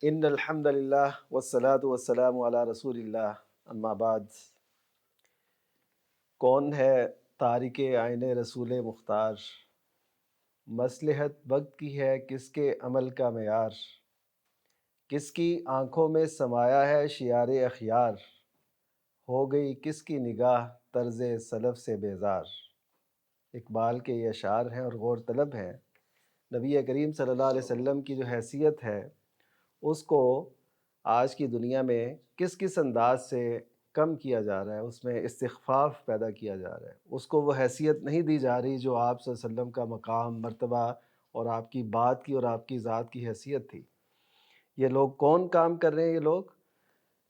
ان الحمد للہ والصلاۃ والسلام علی رسول اللہ اما بعد۔ کون ہے تارک آئین رسول مختار، مصلحت وقت کی ہے کس کے عمل کا معیار، کس کی آنکھوں میں سمایا ہے شیار اخیار، ہو گئی کس کی نگاہ طرز سلف سے بیزار۔ اقبال کے یہ اشعار ہیں اور غور طلب ہیں۔ نبی کریم صلی اللہ علیہ وسلم کی جو حیثیت ہے اس کو آج کی دنیا میں کس کس انداز سے کم کیا جا رہا ہے، اس میں استخفاف پیدا کیا جا رہا ہے، اس کو وہ حیثیت نہیں دی جا رہی جو آپ صلی اللہ علیہ وسلم کا مقام، مرتبہ اور آپ کی بات کی اور آپ کی ذات کی حیثیت تھی۔ یہ لوگ کون کام کر رہے ہیں؟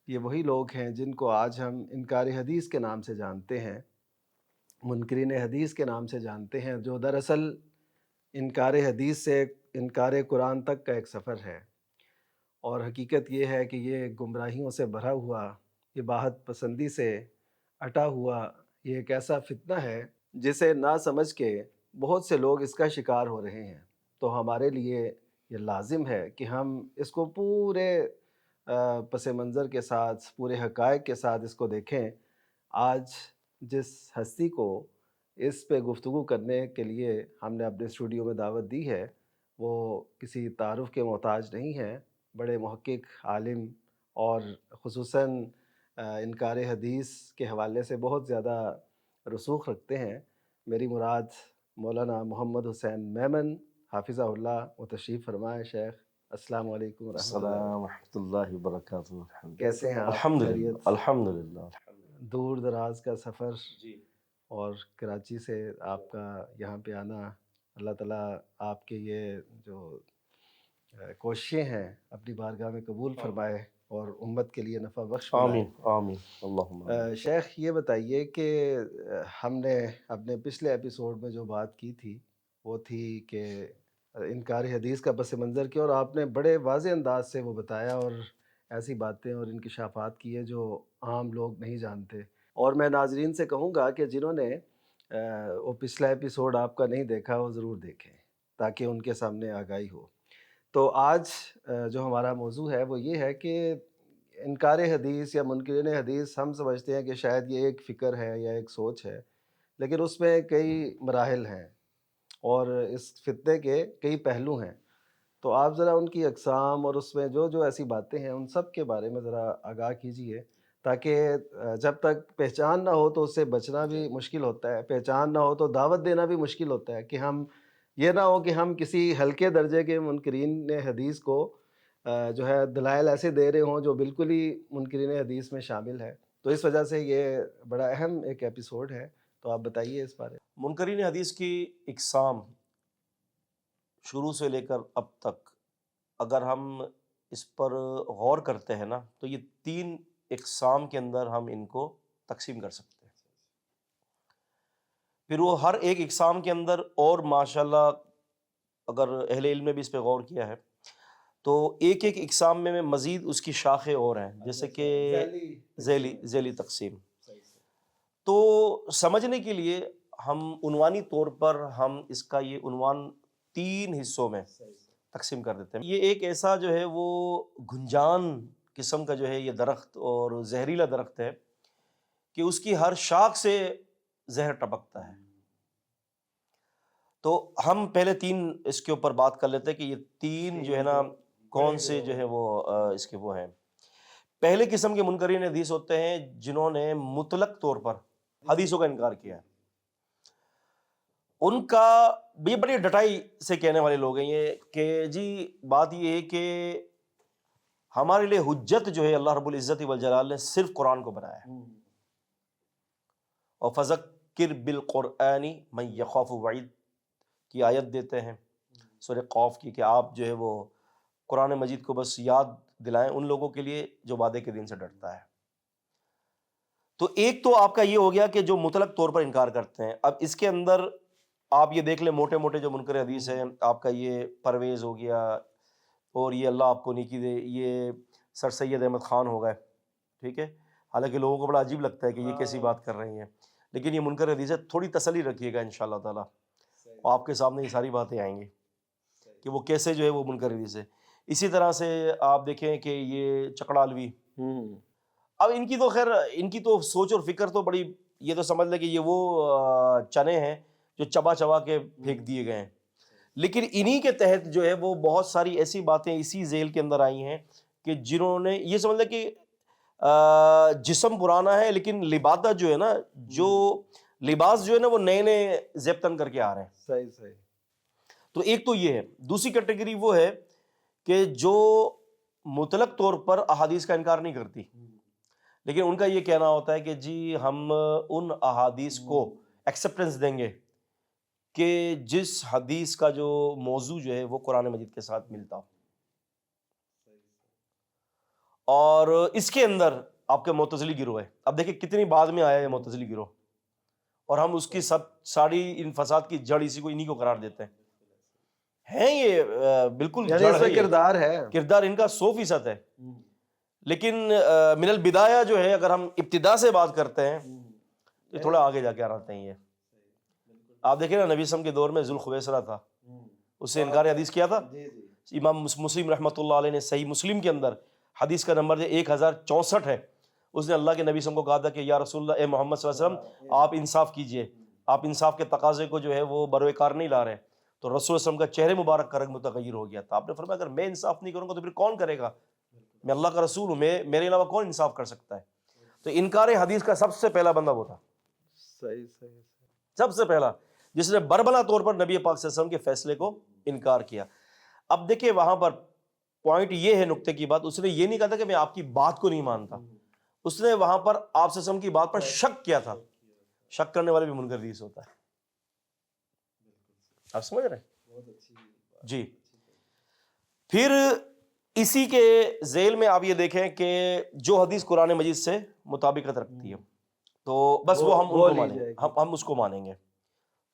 یہ وہی لوگ ہیں جن کو آج ہم انکار حدیث کے نام سے جانتے ہیں، منکرین حدیث کے نام سے جانتے ہیں، جو دراصل انکار حدیث سے انکار قرآن تک کا ایک سفر ہے۔ اور حقیقت یہ ہے کہ یہ گمراہیوں سے بھرا ہوا، یہ باہت پسندی سے اٹا ہوا یہ ایک ایسا فتنہ ہے جسے نہ سمجھ کے بہت سے لوگ اس کا شکار ہو رہے ہیں۔ تو ہمارے لیے یہ لازم ہے کہ ہم اس کو پورے پس منظر کے ساتھ، پورے حقائق کے ساتھ اس کو دیکھیں۔ آج جس ہستی کو اس پہ گفتگو کرنے کے لیے ہم نے اپنے اسٹوڈیو میں دعوت دی ہے وہ کسی تعارف کے محتاج نہیں ہیں، بڑے محقق، عالم اور خصوصاً انکار حدیث کے حوالے سے بہت زیادہ رسوخ رکھتے ہیں۔ میری مراد مولانا محمد حسین میمن حافظہ اللہ، وہ تشریف فرمائے۔ شیخ السلام علیکم ورحمۃ اللہ۔ السلام ورحمۃ اللہ وبرکاتہ۔ کیسے ہیں آپ؟ الحمد للہ خیریت؟ الحمد للہ۔ دور دراز کا سفر اور کراچی سے آپ کا یہاں پہ آنا، اللہ تعالیٰ آپ کے یہ جو کوششیں ہیں اپنی بارگاہ میں قبول فرمائے اور امت کے لیے نفع بخش بنائے۔ آمین آمین اللہم آمین۔ شیخ یہ بتائیے کہ ہم نے اپنے پچھلے ایپیسوڈ میں جو بات کی تھی وہ تھی کہ انکار حدیث کا پس منظر کیا، اور آپ نے بڑے واضح انداز سے وہ بتایا اور ایسی باتیں اور انکشافات کیے جو عام لوگ نہیں جانتے۔ اور میں ناظرین سے کہوں گا کہ جنہوں نے وہ پچھلا ایپیسوڈ آپ کا نہیں دیکھا وہ ضرور دیکھیں تاکہ ان کے سامنے آگاہی ہو۔ تو آج جو ہمارا موضوع ہے وہ یہ ہے کہ انکار حدیث یا منکرین حدیث، ہم سمجھتے ہیں کہ شاید یہ ایک فکر ہے یا ایک سوچ ہے، لیکن اس میں کئی مراحل ہیں اور اس فتنے کے کئی پہلو ہیں۔ تو آپ ذرا ان کی اقسام اور اس میں جو جو ایسی باتیں ہیں ان سب کے بارے میں ذرا آگاہ کیجیے، تاکہ جب تک پہچان نہ ہو تو اس سے بچنا بھی مشکل ہوتا ہے، پہچان نہ ہو تو دعوت دینا بھی مشکل ہوتا ہے، کہ ہم یہ نہ ہو کہ ہم کسی ہلکے درجے کے منکرین حدیث کو جو ہے دلائل ایسے دے رہے ہوں جو بالکل ہی منکرین حدیث میں شامل ہے۔ تو اس وجہ سے یہ بڑا اہم ایک ایپیسوڈ ہے، تو آپ بتائیے اس بارے میں۔ منکرین حدیث کی اقسام شروع سے لے کر اب تک اگر ہم اس پر غور کرتے ہیں نا تو یہ 3 اقسام کے اندر ہم ان کو تقسیم کر سکتے ہیں۔ پھر وہ ہر ایک اقسام کے اندر اور ماشاءاللہ اگر اہل علم نے بھی اس پہ غور کیا ہے تو ایک ایک اقسام میں مزید اس کی شاخیں اور ہیں، جیسے کہ ذیلی تقسیم۔ تو سمجھنے کے لیے ہم عنوانی طور پر ہم اس کا یہ عنوان 3 حصوں میں تقسیم کر دیتے ہیں۔ یہ ایک ایسا جو ہے وہ گنجان قسم کا جو ہے یہ درخت اور زہریلا درخت ہے کہ اس کی ہر شاخ سے زہر ٹپکتا ہے۔ تو ہم پہلے 3 اس کے اوپر بات کر لیتے ہیں کہ یہ 3 جو ہے نا کون سے جو ہے وہ اس کے وہ ہیں۔ پہلے قسم کے منکرین حدیث ہوتے ہیں جنہوں نے مطلق طور پر حدیثوں کا انکار کیا ہے۔ ان کا یہ بڑی ڈٹائی سے کہنے والے لوگ ہیں یہ کہ جی بات یہ ہے کہ ہمارے لیے حجت جو ہے اللہ رب العزت والجلال نے صرف قرآن کو بنایا ہے، اور فذکر بالقرآن من یخاف وعید کی آیت دیتے ہیں سورہ قاف کی کہ آپ جو ہے وہ قرآن مجید کو بس یاد دلائیں ان لوگوں کے لیے جو وعدے کے دن سے ڈرتا ہے۔ تو ایک تو آپ کا یہ ہو گیا کہ جو مطلق طور پر انکار کرتے ہیں۔ اب اس کے اندر آپ یہ دیکھ لیں موٹے موٹے جو منکر حدیث ہیں، آپ کا یہ پرویز ہو گیا، اور یہ اللہ آپ کو نیکی دے، یہ سر سید احمد خان ہو گئے، ٹھیک ہے، حالانکہ لوگوں کو بڑا عجیب لگتا ہے کہ یہ کیسی بات کر رہی ہیں، لیکن یہ منکر حدیث ہے، تھوڑی تسلی رکھیے گا انشاءاللہ تعالیٰ، آپ کے سامنے یہ ساری باتیں آئیں گی کہ وہ کیسے جو ہے وہ منکر حدیث ہے۔ اسی طرح سے آپ دیکھیں کہ یہ چکڑالوی، ہوں اب ان کی تو خیر ان کی تو سوچ اور فکر تو بڑی، یہ تو سمجھ لیں کہ یہ وہ چنے ہیں جو چبا چبا کے پھینک دیے گئے ہیں، لیکن انہی کے تحت جو ہے وہ بہت ساری ایسی باتیں اسی ذیل کے اندر آئی ہیں کہ جنہوں نے یہ سمجھ لیں کہ جسم پرانا ہے لیکن لبادہ جو ہے نا، جو لباس جو ہے نا وہ نئے نئے زیبتن کر کے آ رہے ہیں. صحیح صحیح. تو ایک تو یہ ہے. دوسری کیٹیگری وہ ہے کہ جو مطلق طور پر احادیث کا انکار نہیں کرتی، لیکن ان کا یہ کہنا ہوتا ہے کہ جی ہم ان احادیث کو ایکسیپٹنس دیں گے کہ جس حدیث کا جو موضوع جو ہے وہ قرآن مجید کے ساتھ ملتا ہو. اور اس کے اندر آپ کے معتزلی گروہ ہے. اب دیکھیں کتنی بعد میں آیا ہے معتزلی گروہ، اور ہم اس کی سب ساری ان فساد کی جڑ اسی کو انہی کو قرار دیتے ہیں یہ بالکل یعنی جڑ اس ہے، میں یہ کردار ہے. کردار ان کا 100% ہے. لیکن من البدایہ جو ہے، اگر ہم ابتدا سے بات کرتے ہیں تو تھوڑا آگے جا کے آتے ہیں. یہ آپ دیکھیں نا، نبی وسلم کے دور میں ذوالخویسرہ تھا، اس سے انکار حدیث کیا تھا. امام مسلم رحمۃ اللہ علیہ نے صحیح مسلم کے اندر حدیث کا نمبر 1064 ہے. اس نے اللہ کے نبی وسلم کو کہا تھا کہ یا رسول اللہ، اے محمد صلی اللہ علیہ وسلم آپ انصاف کیجئے، آپ انصاف کے تقاضے کو جو ہے وہ بروئے کار نہیں لا رہے. تو رسول صلی اللہ علیہ وسلم کا چہرے مبارک کا رنگ متغیر ہو گیا تھا. آپ نے فرمایا اگر میں انصاف نہیں کروں گا تو پھر کون کرے گا؟ میں اللہ کا رسول ہوں، میرے علاوہ کون انصاف کر سکتا ہے؟ تو انکار حدیث کا سب سے پہلا بندہ وہ تھا. صحیح صحیح. سب سے پہلا جس نے بربلا طور پر نبی پاک صلی اللہ علیہ وسلم کے فیصلے کو انکار کیا. اب دیکھیں وہاں پر پوائنٹ یہ ہے، نقطے کی بات، اس نے یہ نہیں کہا تھا کہ میں آپ کی بات کو نہیں مانتا، اس نے وہاں پر آپ صلی اللہ علیہ وسلم کی بات پر شک کیا تھا. شک کرنے والے بھی منکر حدیث ہوتا ہے. آپ سمجھ رہے ہیں جی. پھر اسی کے ذیل میں آپ یہ دیکھیں کہ جو حدیث قرآن مجید سے مطابقت رکھتی ہے تو بس وہ ہم ان کو مانیں گے، ہم اس کو مانیں گے.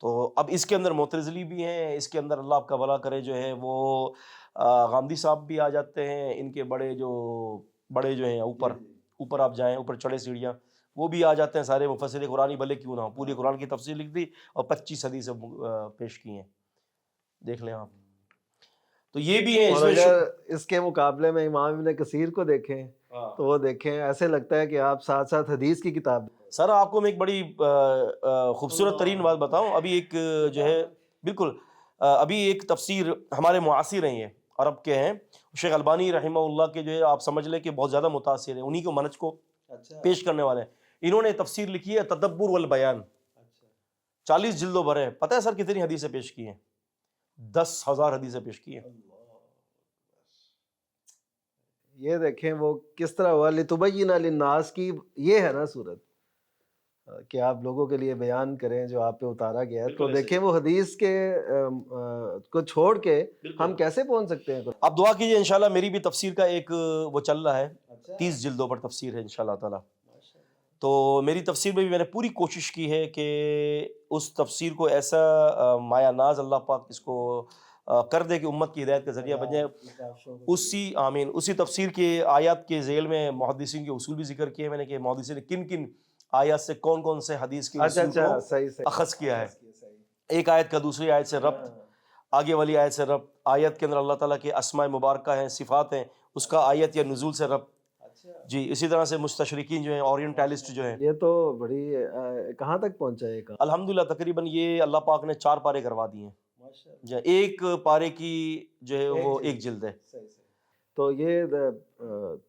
تو اب اس کے اندر معتزلی بھی ہیں، اس کے اندر اللہ آپ کا بھلا کرے جو ہے وہ غامدی صاحب بھی آ جاتے ہیں. ان کے بڑے جو ہیں اوپر آپ جائیں، اوپر چڑھے سیڑھیاں، وہ بھی آ جاتے ہیں. سارے مفسر قرآن بھلے کیوں نہ ہو، پوری قرآن کی تفسیر لکھ دی اور 25 حدیثیں پیش کی ہیں. دیکھ لیں آپ. تو یہ بھی ہے. اور اگر اس کے مقابلے میں امام ابن کثیر کو دیکھیں تو وہ دیکھیں ایسے لگتا ہے کہ آپ ساتھ ساتھ حدیث کی کتاب. سر آپ کو میں ایک بڑی خوبصورت ترین بات بتاؤں. ابھی ایک جو ہے بالکل ابھی ایک تفسیر ہمارے معاصر ہیں، یہ عرب کے ہیں، شیخ البانی رحمہ اللہ کے جو ہے آپ سمجھ لیں کہ بہت زیادہ متاثر ہیں، انہی کو منہج کو پیش کرنے والے ہیں. انہوں نے تفسیر لکھی ہے تدبر والبیان، 40 جلدوں پر ہے. پتہ ہے سر کتنی حدیثیں پیش کی ہیں؟ 10,000 حدیثیں پیش کی ہیں. یہ دیکھیں وہ کس طرح ہوا. لتبین للناس کی یہ ہے نا صورت کہ آپ لوگوں کے لیے بیان کریں جو آپ پہ اتارا گیا ہے. تو دیکھیں وہ حدیث کے کو چھوڑ کے ہم کیسے پہنچ سکتے ہیں. آپ دعا کیجئے انشاءاللہ. میری بھی تفسیر کا ایک وہ چل رہا ہے، 30 جلدوں پر تفسیر ہے انشاءاللہ تعالی. تو میری تفسیر میں بھی میں نے پوری کوشش کی ہے کہ اس تفسیر کو ایسا مایا ناز اللہ پاک اس کو کر دے کہ امت کی ہدایت کا ذریعہ بن جائے. اسی تفسیر کے آیات کے ذیل میں محدثین کے اصول بھی ذکر کیے میں نے کہ محدثین نے کن کن آیات سے کون کون سے حدیث کے اصول کو اخذ کیا ہے. ایک آیت کا دوسری آیت سے ربط، آگے والی آیت سے ربط، آیت کے اندر اللہ تعالیٰ کے اسماء مبارکہ ہیں، صفات ہیں، اس کا آیت یا نزول سے ربط. جی اسی طرح سے مستشرقین جو ہیں، اورینٹلسٹ جو ہیں. یہ تو بڑی کہاں تک پہنچا ہے؟ الحمدللہ تقریباً یہ اللہ پاک نے 4 پارے کروا دیے ہیں. ایک پارے کی جو ہے وہ 1 جلد ہے. تو یہ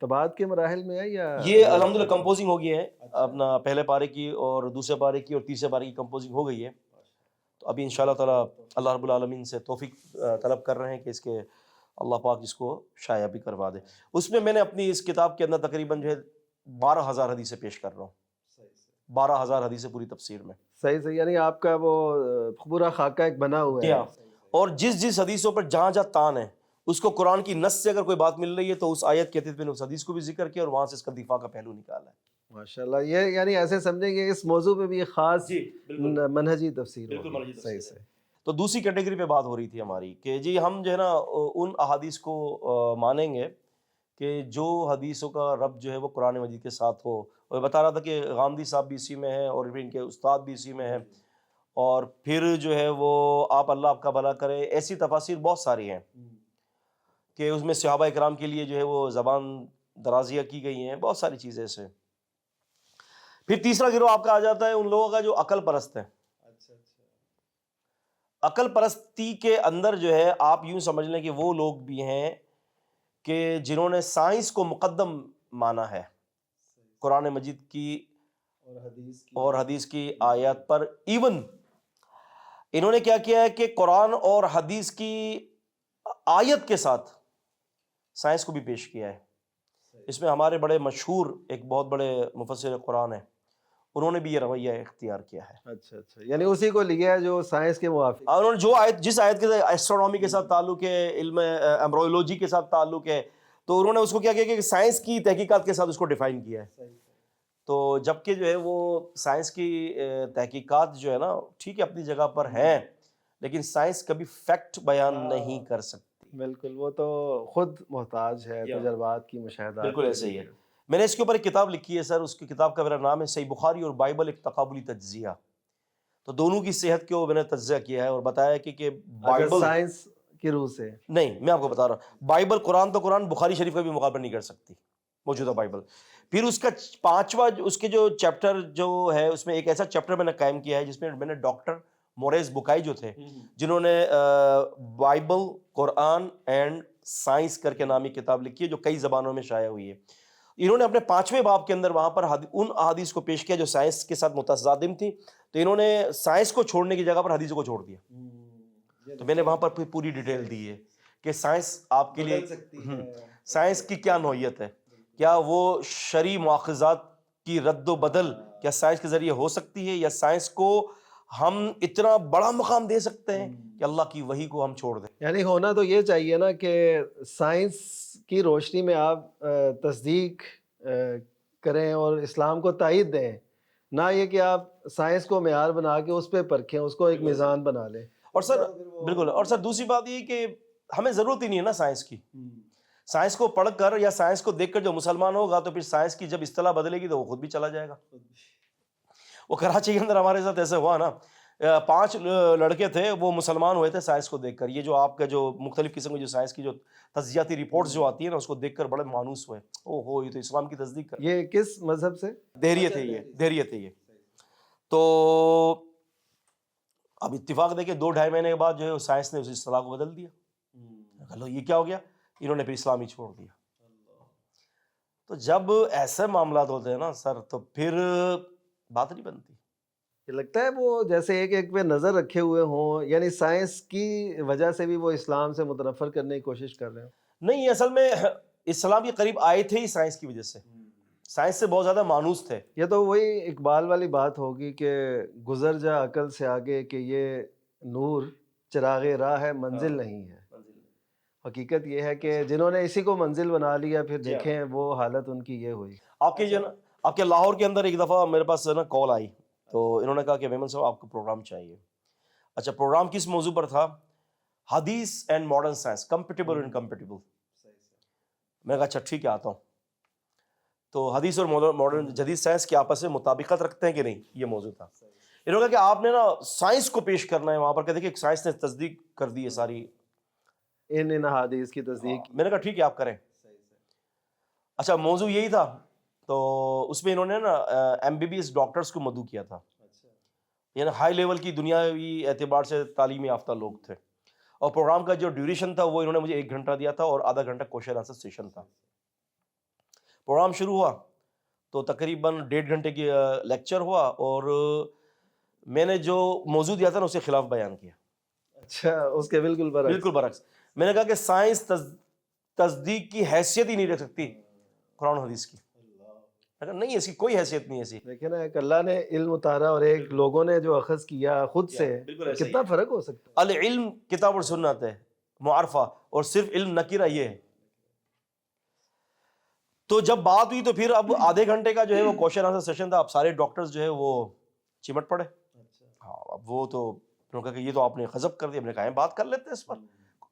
طباعت کے مراحل میں ہے یا یہ الحمدللہ کمپوزنگ ہو گئی ہے اپنا پہلے پارے کی اور دوسرے پارے کی اور تیسرے پارے کی کمپوزنگ ہو گئی ہے. تو ابھی انشاءاللہ تعالیٰ اللہ رب العالمین سے توفیق طلب کر رہے ہیں کہ اس کے اللہ پاک اس کو شائع بھی کروا دے. اس میں نے اپنی اس کتاب کے اندر تقریباً جو ہے 12,000 حدیثیں پیش کر رہا ہوں. 12,000 حدیثیں پوری تفسیر میں. صحیح. یعنی آپ کا وہ پورا خاکہ ایک بنا ہوا ہے. اور جس حدیثوں پر جہاں تان ہے اس کو قرآن کی نص سے اگر کوئی بات مل رہی ہے تو اس آیت کے تحت میں نے اس حدیث کو بھی ذکر کیا اور وہاں سے اس کا دفاع کا پہلو نکالا ہے. ماشاءاللہ. یہ یعنی ایسے سمجھیں کہ اس موضوع پہ بھی خاص منہجی تفسیر ہوگی. صحیح. تو دوسری کیٹیگری پہ بات ہو رہی تھی ہماری کہ جی ہم جو ہے نا ان احادیث کو مانیں گے کہ جو حدیثوں کا ربط جو ہے وہ قرآن مجید کے ساتھ ہو. اور بتا رہا تھا کہ غامدی صاحب بھی اسی میں ہیں اور ان کے استاد بھی اسی میں ہیں. اور پھر جو ہے وہ آپ اللہ آپ کا بھلا کرے ایسی تفاسیر بہت ساری ہیں کہ اس میں صحابہ اکرام کے لیے جو ہے وہ زبان درازیاں کی گئی ہیں، بہت ساری چیزیں ایسے. پھر تیسرا گروہ آپ کا آ جاتا ہے ان لوگوں کا جو عقل پرست ہیں. عقل پرستی کے اندر جو ہے آپ یوں سمجھ لیں کہ وہ لوگ بھی ہیں کہ جنہوں نے سائنس کو مقدم مانا ہے قرآن مجید کی اور حدیث کی آیات پر. ایون انہوں نے کیا کیا ہے کہ قرآن اور حدیث کی آیت کے ساتھ سائنس کو بھی پیش کیا ہے. اس میں ہمارے بڑے مشہور ایک بہت بڑے مفسر قرآن ہیں، انہوں نے بھی یہ رویہ اختیار کیا ہے. اچھا یعنی اسی کو لیا ہے جو سائنس کے موافق. اور انہوں نے جو آیت، جس آیت کے ایسٹرونومی کے ساتھ تعلق ہے، علم ایمبرولوجی کے ساتھ تعلق ہے، تو انہوں نے اس کو کیا کیا کہ سائنس کی تحقیقات کے ساتھ اس کو ڈیفائن کیا ہے. تو جبکہ جو ہے وہ سائنس کی تحقیقات جو ہے نا ٹھیک ہے اپنی جگہ پر ہیں، لیکن سائنس کبھی فیکٹ بیان نہیں کر سکتی. بالکل، وہ تو خود محتاج ہے تجربات کی، مشاہدات. بالکل ایسے ہی ہے. میں نے اس کے اوپر ایک کتاب لکھی ہے سر، اس کی کتاب کا میرا نام ہے صحیح بخاری اور بائبل ایک تقابلی تجزیہ. تو دونوں کی صحت کے میں نے تجزیہ کیا ہے اور بتایا کہ بائبل سائنس کی روح سے نہیں، میں آپ کو بتا رہا ہوں بائبل قرآن تو قرآن بخاری شریف کا بھی مقابلہ نہیں کر سکتی موجودہ بائبل. پھر اس کا پانچواں اس کے جو چیپٹر جو ہے اس میں ایک ایسا چیپٹر میں نے قائم کیا ہے جس میں نے ڈاکٹر موریز بکائی جو تھے، جنہوں نے بائبل قرآن اینڈ سائنس کر کے نامی کتاب لکھی ہے جو کئی زبانوں میں شائع ہوئی ہے. انہوں نے اپنے 5ویں باب کے اندر وہاں پر ان احادیث کو پیش کیا جو سائنس کے ساتھ متصادم تھی، تو انہوں نے سائنس کو چھوڑنے کی جگہ پر حدیثوں کو چھوڑ دیا. تو میں نے وہاں پر پوری ڈیٹیل دی ہے کہ سائنس آپ کے لیے سائنس کی کیا نوعیت ہے، کیا وہ شرعی مواخذات کی رد و بدل کیا سائنس کے ذریعے ہو سکتی ہے، یا سائنس کو ہم اتنا بڑا مقام دے سکتے ہیں کہ اللہ کی وحی کو ہم چھوڑ دیں. یعنی ہونا تو یہ چاہیے نا کہ سائنس کی روشنی میں آپ تصدیق کریں اور اسلام کو تائید دیں، نہ یہ کہ آپ سائنس کو معیار بنا کے اس پہ پرکھیں، اس کو ایک میزان بنا لیں. اور سر بالکل، اور سر دوسری بات یہ کہ ہمیں ضرورت ہی نہیں ہے نا سائنس کی. سائنس کو پڑھ کر یا سائنس کو دیکھ کر جو مسلمان ہوگا تو پھر سائنس کی جب اصطلاح بدلے گی تو وہ خود بھی چلا جائے گا. وہ کراچی کے اندر ہمارے ساتھ ایسے ہوا نا، 5 لڑکے تھے وہ مسلمان ہوئے تھے سائنس کو دیکھ کر. یہ جو آپ کا جو مختلف قسم کی جو سائنس کی جو تجزیاتی رپورٹس جو آتی ہیں نا اس کو دیکھ کر بڑے مانوس ہوئے، او ہو یہ تو اسلام کی تصدیق کر. یہ کس مذہب سے؟ دہریت ہے یہ، دہریت ہے یہ. تو اب اتفاق دیکھیں 2-2.5 مہینے کے بعد جو ہے سائنس نے اس اصطلاح کو بدل دیا. یہ کیا ہو گیا؟ انہوں نے پھر اسلام ہی چھوڑ دیا. تو جب ایسے معاملات ہوتے ہیں نا سر تو پھر بات نہیں بنتی. یہ لگتا ہے وہ جیسے ایک پہ نظر رکھے ہوئے ہوں، یعنی سائنس کی وجہ سے بھی وہ اسلام سے متنفر کرنے کی کوشش کر رہے ہیں. نہیں، اصل میں اسلام کے قریب آئے تھے ہی سائنس کی وجہ سے، سائنس سے بہت زیادہ مانوس تھے. یہ تو وہی اقبال والی بات ہوگی کہ گزر جا عقل سے آگے کہ یہ نور چراغ راہ ہے منزل نہیں ہے. حقیقت یہ ہے کہ جنہوں نے اسی کو منزل بنا لیا پھر دیکھیں وہ حالت ان کی یہ ہوئی. آپ کے جو نا آپ کے لاہور کے اندر ایک دفعہ میرے پاس نا کال آئی، تو انہوں نے کہا کہ ویمن صاحب آپ کو پروگرام چاہیے. اچھا پروگرام کس موضوع پر تھا؟ حدیث اینڈ ماڈرن سائنس، کمپیٹیبل اور انکمپیٹیبل. میں نے کہا اچھا ٹھیک ہے آتا ہوں. تو حدیث اور ماڈرن جدید سائنس کی آپس میں مطابقت رکھتے ہیں کہ نہیں، یہ موضوع تھا. انہوں نے کہا کہ آپ نے نا سائنس کو پیش کرنا ہے وہاں پر، کہتے کہ سائنس نے تصدیق کر دی ہے ساری ان حدیث کی تصدیق. میں نے کہا ٹھیک ہے آپ کریں. اچھا موضوع یہی تھا، تو اس میں انہوں نے نا MBBS ڈاکٹرز کو مدعو کیا تھا، یعنی ہائی لیول کی دنیاوی اعتبار سے تعلیم یافتہ لوگ تھے. اور پروگرام کا جو ڈیوریشن تھا وہ انہوں نے مجھے 1 گھنٹہ دیا تھا اور آدھا گھنٹہ کوشچن آنسر سیشن تھا. پروگرام شروع ہوا تو تقریباً 1.5 گھنٹے کی لیکچر ہوا اور میں نے جو موضوع دیا تھا نا اس کے خلاف بیان کیا. اچھا اس کے بالکل برعکس. میں نے کہا کہ سائنس تصدیق کی حیثیت ہی نہیں رکھ سکتی قرآن و حدیث کی. نہیں اس کی کوئی حیثیت نہیں ایسی. لیکن ایک اللہ نے علم اتارا اور ایک لوگوں نے جو اخذ کیا خود سے، کتنا فرق ہو سکتا ہے. العلم کتاب اور سنت ہے معرفہ، اور صرف علم نکرہ یہ ہے. تو جب بات ہوئی تو پھر اب آدھے گھنٹے کا جو ہے وہ کوشچن آنسر سیشن تھا. اب سارے ڈاکٹرز جو ہے وہ چمٹ پڑے. ہاں اب وہ تو انہوں نے کہا کہ یہ تو آپ نے غضب کر دیا. ہم نے کہا بات کر لیتے ہیں اس پر،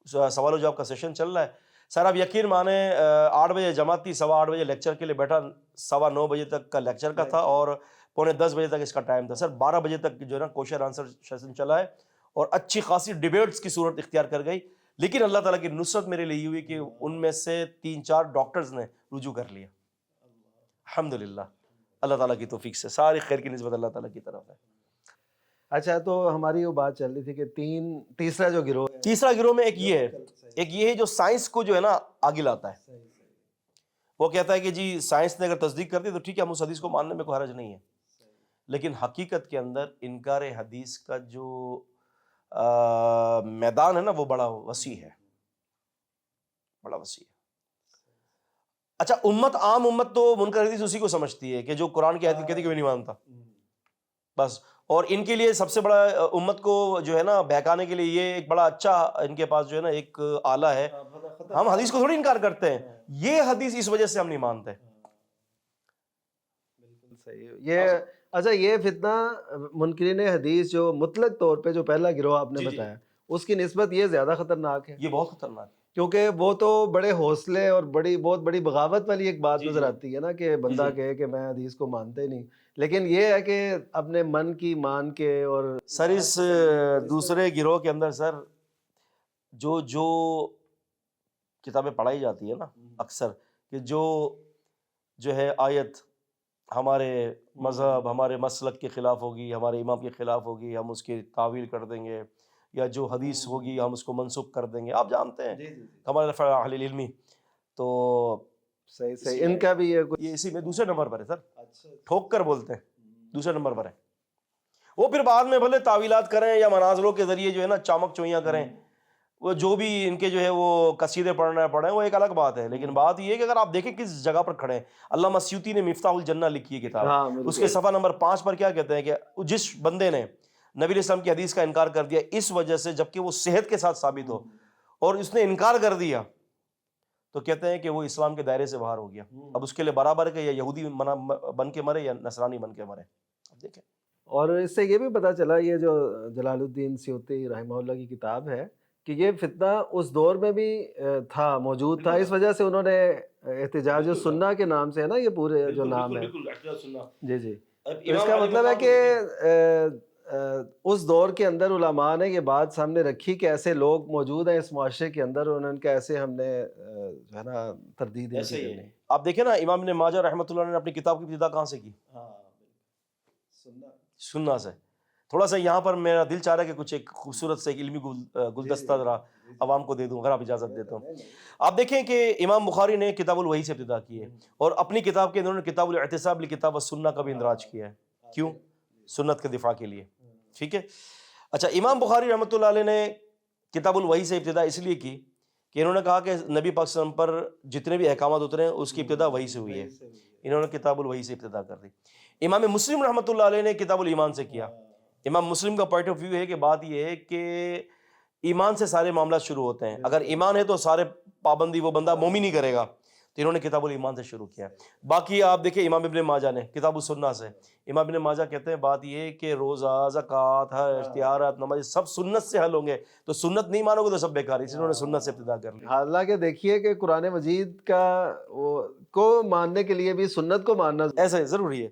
سوال و جواب کا سیشن چل رہا ہے. سر آپ یقین مانیں 8 بجے جماعت تھی، 8:15 بجے لیکچر کے لیے بیٹھا، 9:15 بجے تک کا لیکچر کا تھا اور 9:45 بجے تک اس کا ٹائم تھا. سر 12 بجے تک جو ہے نا کوشچن آنسر سیشن چلا ہے اور اچھی خاصی ڈیبیٹس کی صورت اختیار کر گئی. لیکن اللہ تعالیٰ کی نصرت میرے لیے یہ ہوئی کہ ان میں سے 3-4 ڈاکٹرز نے رجوع کر لیا الحمدللہ. اللہ تعالیٰ کی توفیق سے ساری خیر کی نسبت اللہ تعالیٰ کی طرف ہے. اچھا تو ہماری وہ بات چل رہی تھی کہ تیسرا جو گروہ ہے، تیسرا گروہ میں ایک یہ ہے جو سائنس کو جو ہے نا آگے لاتا ہے. وہ کہتا ہے کہ جی سائنس نے اگر تصدیق کر دی تو ٹھیک ہے، ہم اس حدیث کو ماننے میں کوئی حرج نہیں ہے. لیکن حقیقت کے اندر انکار حدیث کا جو میدان ہے نا وہ بڑا وسیع ہے، بڑا وسیع ہے. اچھا عام امت تو منکر حدیث اسی کو سمجھتی ہے کہ جو قرآن کی آیت کہتی ہے کہ وہ نہیں مانتا بس. اور ان کے لیے سب سے بڑا امت کو جو ہے نا بہکانے کے لیے یہ ایک بڑا اچھا ان کے پاس جو ہے نا ایک آلہ ہے. ہم حدیث کو تھوڑی انکار کرتے ہیں، یہ حدیث اس وجہ سے ہم نہیں مانتے. بالکل صحیح. یہ اچھا یہ فتنہ منکرین حدیث جو مطلق طور پہ جو پہلا گروہ آپ نے بتایا اس کی نسبت یہ زیادہ خطرناک ہے، یہ بہت خطرناک ہے کیونکہ وہ تو بڑے حوصلے اور بہت بڑی بغاوت والی ایک بات نظر آتی ہے نا کہ بندہ کہے کہ میں حدیث کو مانتا ہی نہیں. لیکن یہ ہے کہ اپنے من کی مان کے. اور سر اس دوسرے گروہ کے اندر سر جو کتابیں پڑھائی جاتی ہے نا اکثر کہ جو ہے آیت ہمارے مذہب ہمارے مسلک کے خلاف ہوگی، ہمارے امام کے خلاف ہوگی، ہم اس کی تعویل کر دیں گے، یا جو حدیث ہوگی ہم اس کو منسوخ کر دیں گے. آپ جانتے ہیں ہمارے رفع اہل علمی تو صحیح ان کا بھی یہ اسی میں دوسرے نمبر پر ہے سر، ٹھوک کر بولتے ہیں دوسرے نمبر پر ہے. وہ پھر بعد میں بھلے تعویلات کریں یا مناظروں کے ذریعے جو ہے نا چامک چوئیاں کریں، وہ جو بھی ان کے جو ہے وہ قصیدے پڑھیں وہ ایک الگ بات ہے. لیکن بات یہ ہے کہ اگر آپ دیکھیں کس جگہ پر کھڑے ہیں، علامہ سیوطی نے مفتاح الجنہ لکھی ہے کتاب، اس کے صفحہ نمبر 5 پر کیا کہتے ہیں کہ جس بندے نے نبی علیہ السلام کی حدیث کا انکار کر دیا اس وجہ سے جبکہ وہ صحت کے ساتھ ثابت ہو اور اس نے انکار کر دیا تو کہتے ہیں کہ وہ اسلام کے دائرے سے باہر ہو گیا. اب اس کے لیے برابر ہے کہ یا یہودی بن کے مرے یا نصرانی بن کے مرے. اب دیکھیں. اور اس سے یہ بھی پتہ چلا یہ جو جلال الدین سیوطی رحمہ اللہ کی کتاب ہے کہ یہ فتنہ اس دور میں بھی تھا، موجود تھا. اس وجہ سے انہوں نے احتجاج السنہ کے نام سے ہے نا یہ پورے جو نام ہے جی اس کا مطلب ہے کہ اس دور کے اندر علماء نے یہ بات سامنے رکھی کہ ایسے لوگ موجود ہیں اس معاشرے کے اندر، اور ان کا ایسے ہم نے جو ہے نا تردید ایسے ہی ہے. آپ دیکھیں نا امام ابن ماجہ رحمۃ اللہ نے اپنی کتاب کی ابتدا کہاں سے کی؟ سننا سے. تھوڑا سا یہاں پر میرا دل چاہ رہا ہے کہ کچھ ایک خوبصورت سے ایک علمی گلدستہ ذرا عوام کو دے دوں اگر آپ اجازت دیتے ہوں. آپ دیکھیں کہ امام بخاری نے کتاب الوحی سے ابتدا کی ہے اور اپنی کتاب کے اندر کتاب الاعتصام لکتاب والسنہ کا بھی اندراج کیا ہے. کیوں؟ سنت کے دفاع کے لیے. ٹھیک ہے. اچھا امام بخاری رحمۃ اللہ علیہ نے کتاب الوحی سے ابتدا اس لیے کی کہ انہوں نے کہا کہ نبی پاک صلی اللہ علیہ وسلم پر جتنے بھی احکامات اترے ہیں اس کی ابتدا وحی سے ہوئی ہے. انہوں نے کتاب الوحی سے ابتدا کر دی. امام مسلم رحمۃ اللہ علیہ نے کتاب الایمان سے کیا. امام مسلم کا پوائنٹ آف ویو ہے کہ بات یہ ہے کہ ایمان سے سارے معاملات شروع ہوتے ہیں. اگر ایمان ہے تو سارے پابندی وہ بندہ مومن ہی کرے گا. تو انہوں نے کتاب الایمان سے شروع کیا. باقی آپ دیکھیں امام ابن ماجہ نے کتاب السنہ سے. امام ابن ماجہ کہتے ہیں بات یہ ہے کہ روزہ، زکوٰۃ، حج، تہارت، نماز سب سنت سے حل ہوں گے. تو سنت نہیں مانو گے تو سب بیکار. اس لیے انہوں نے سنت سے ابتدا کر لی. حالانکہ دیکھیے کہ قرآن مجید کا کو ماننے کے لیے بھی سنت کو ماننا ایسا ضروری ہے.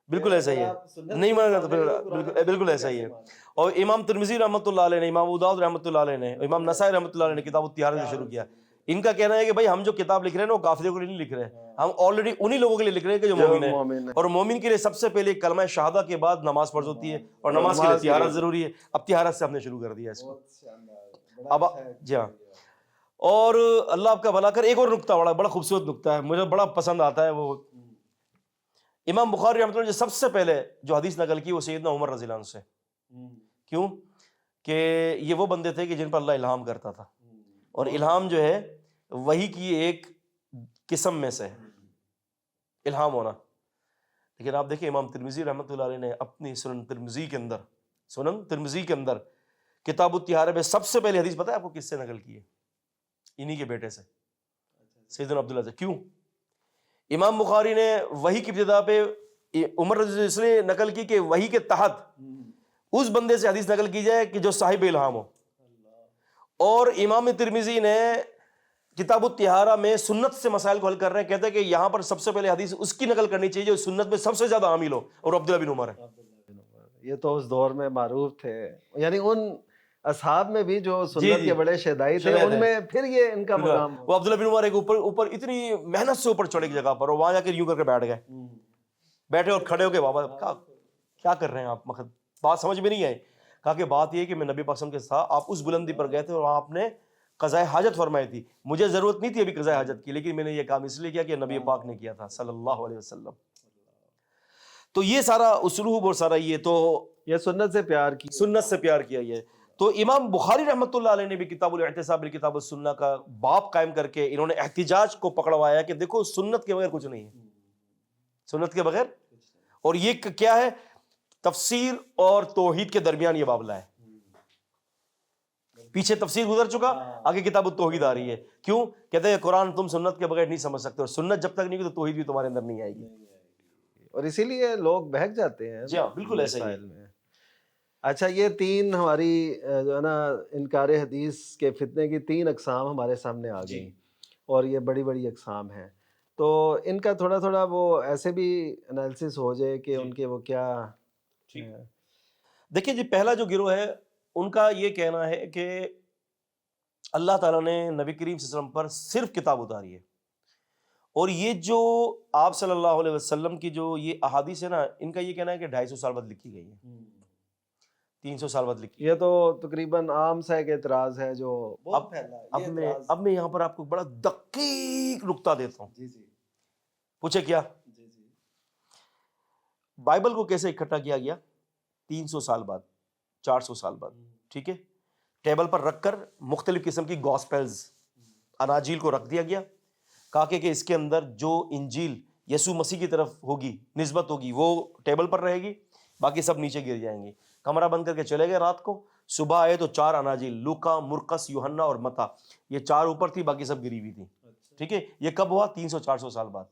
بالکل ایسا ہی ہے. نہیں مانا تو بالکل ایسا ہی ہے. اور امام ترمذی رحمۃ اللہ علیہ نے، امام ابو داؤد رحمۃ اللہ علیہ نے، امام نسائی رحمۃ اللہ علیہ نے کتاب الطہارت سے شروع کیا. ان کا کہنا ہے کہ بھائی ہم جو کتاب لکھ رہے ہیں وہ کافروں کے لیے نہیں لکھ رہے ہیں، ہم آلریڈی انہی لوگوں کے لیے لکھ رہے ہیں کہ جو مومن ہیں. اور مومن کے لیے سب سے پہلے کلمہ شہادہ کے بعد نماز فرض ہوتی ہے اور نماز کے لیے طہارت ضروری ہے. اب طہارت سے ہم نے شروع کر دیا اس کو. اب جی ہاں. اور اللہ آپ کا بھلا کر ایک اور نقطہ بڑا خوبصورت نقطہ ہے، مجھے بڑا پسند آتا ہے. وہ امام بخاری رحمۃ اللہ نے سب سے پہلے جو حدیث نقل کی وہ سیدنا عمر رضی اللہ عنہ سے. کیوں؟ کہ یہ وہ بندے تھے کہ جن پر اللہ الہام کرتا تھا، اور الہام جو ہے وحی کی ایک قسم میں سے الہام ہونا. لیکن آپ دیکھیں امام ترمذی رحمۃ اللہ علیہ نے اپنی سنن ترمذی کے اندر کتاب الطہارہ میں سب سے پہلے حدیث پتہ ہے آپ کو کس سے نقل کی ہے؟ انہی کے بیٹے سے، سیدنا عبداللہ سے. کیوں؟ امام بخاری نے وحی کی ابتدا پہ عمر رضی اللہ عنہ اس لیے نقل کی کہ وحی کے تحت اس بندے سے حدیث نقل کی جائے کہ جو صاحب الہام ہو. اور امام ترمذی نے کتاب الطہارہ میں سنت سے مسائل کو حل کر رہے ہیں، کہتے ہیں کہ یہاں پر سب سے پہلے حدیث اس کی نقل کرنی چاہیے جو سنت میں سب سے زیادہ عامل ہو، اور عبداللہ بن عمر ہے. یہ تو اس دور میں معروف تھے، یعنی ان اصحاب میں بھی جو جی سنت جی کے بڑے شیدائی تھے شاید ان ہے میں پھر یہ ان کا مقام وہ عبداللہ بن عمر ایک اوپر اتنی محنت سے اوپر چڑھے کی جگہ پر، اور وہاں جا کے یوں کر کے بیٹھ گئے، بیٹھے اور کھڑے ہو کے بابا کیا کر رہے ہیں آپ، مقصد بات سمجھ میں نہیں آئی. کہا کہ بات یہ ہے کہ میں نبی پاک صلی اللہ علیہ وسلم کے ساتھ آپ اس بلندی پر گئے تھے اور وہاں آپ نے قضاء حاجت فرمائی تھی، مجھے ضرورت نہیں تھی ابھی قضاء حاجت کی، لیکن میں نے یہ کام اس لیے کیا کہ نبی پاک نے کیا تھا صلی اللہ علیہ وسلم. تو یہ سارا اسلوب اور سارا یہ تو یہ سنت سے پیار کی. سنت سے پیار کیا یہ. تو امام بخاری رحمۃ اللہ علیہ نے بھی کتاب الاعتصام بالکتاب والسنہ کا باب قائم کر کے انہوں نے احتجاج کو پکڑوایا کہ دیکھو سنت کے بغیر کچھ نہیں ہے، سنت کے بغیر. اور یہ کیا ہے، تفسیر اور توحید کے درمیان یہ معاملہ ہے. پیچھے تفسیر گزر چکا، آگے کتاب التوحید آ رہی ہے. کیوں؟ کہتے ہیں قرآن تم سنت کے بغیر نہیں سمجھ سکتے، اور سنت جب تک نہیں ہوگی تو توحید بھی تمہارے اندر نہیں آئے گی. اور اسی لیے لوگ بہک جاتے ہیں. جی ہاں بالکل ایسا ہی ہے. مسائل میں. اچھا، یہ تین ہماری جو ہے نا انکار حدیث کے فتنے کی تین اقسام ہمارے سامنے آ گئیں، اور یہ بڑی بڑی اقسام ہیں. تو ان کا تھوڑا تھوڑا وہ ایسے بھی انالیسس ہو جائے کہ ان کے وہ کیا. دیکھیں جی، پہلا جو گروہ ہے ان کا یہ کہنا ہے کہ اللہ تعالیٰ نے نبی کریم صلی اللہ علیہ وسلم پر صرف کتاب اتاری ہے، اور یہ جو آپ صلی اللہ علیہ وسلم کی جو یہ احادیث ہے نا، ان کا یہ کہنا ہے کہ 250 سال بعد لکھی گئی ہے، 300 سال بعد لکھی. یہ تو تقریباً عام سا ایک اعتراض ہے جو اب میں یہاں پر آپ کو بڑا دقیق نقطہ دیتا ہوں. پوچھے کیا؟ بائبل کو کیسے اکٹھا کیا گیا؟ 300 سال بعد، 400 سال بعد، ٹھیک ہے. ٹیبل پر رکھ کر مختلف قسم کی گاسپلز، اناجیل کو رکھ دیا گیا. کہا کہ اس کے اندر جو انجیل یسوع مسیح کی طرف ہوگی، نسبت ہوگی، وہ ٹیبل پر رہے گی، باقی سب نیچے گر جائیں گے. کمرہ بند کر کے چلے گئے. رات کو صبح آئے تو 4 اناجیل، لوکا، مرقس، یوحنا اور متی، یہ 4 اوپر تھی، باقی سب گری ہوئی تھی. ٹھیک ہے. یہ کب ہوا؟ 300-400 سال بعد.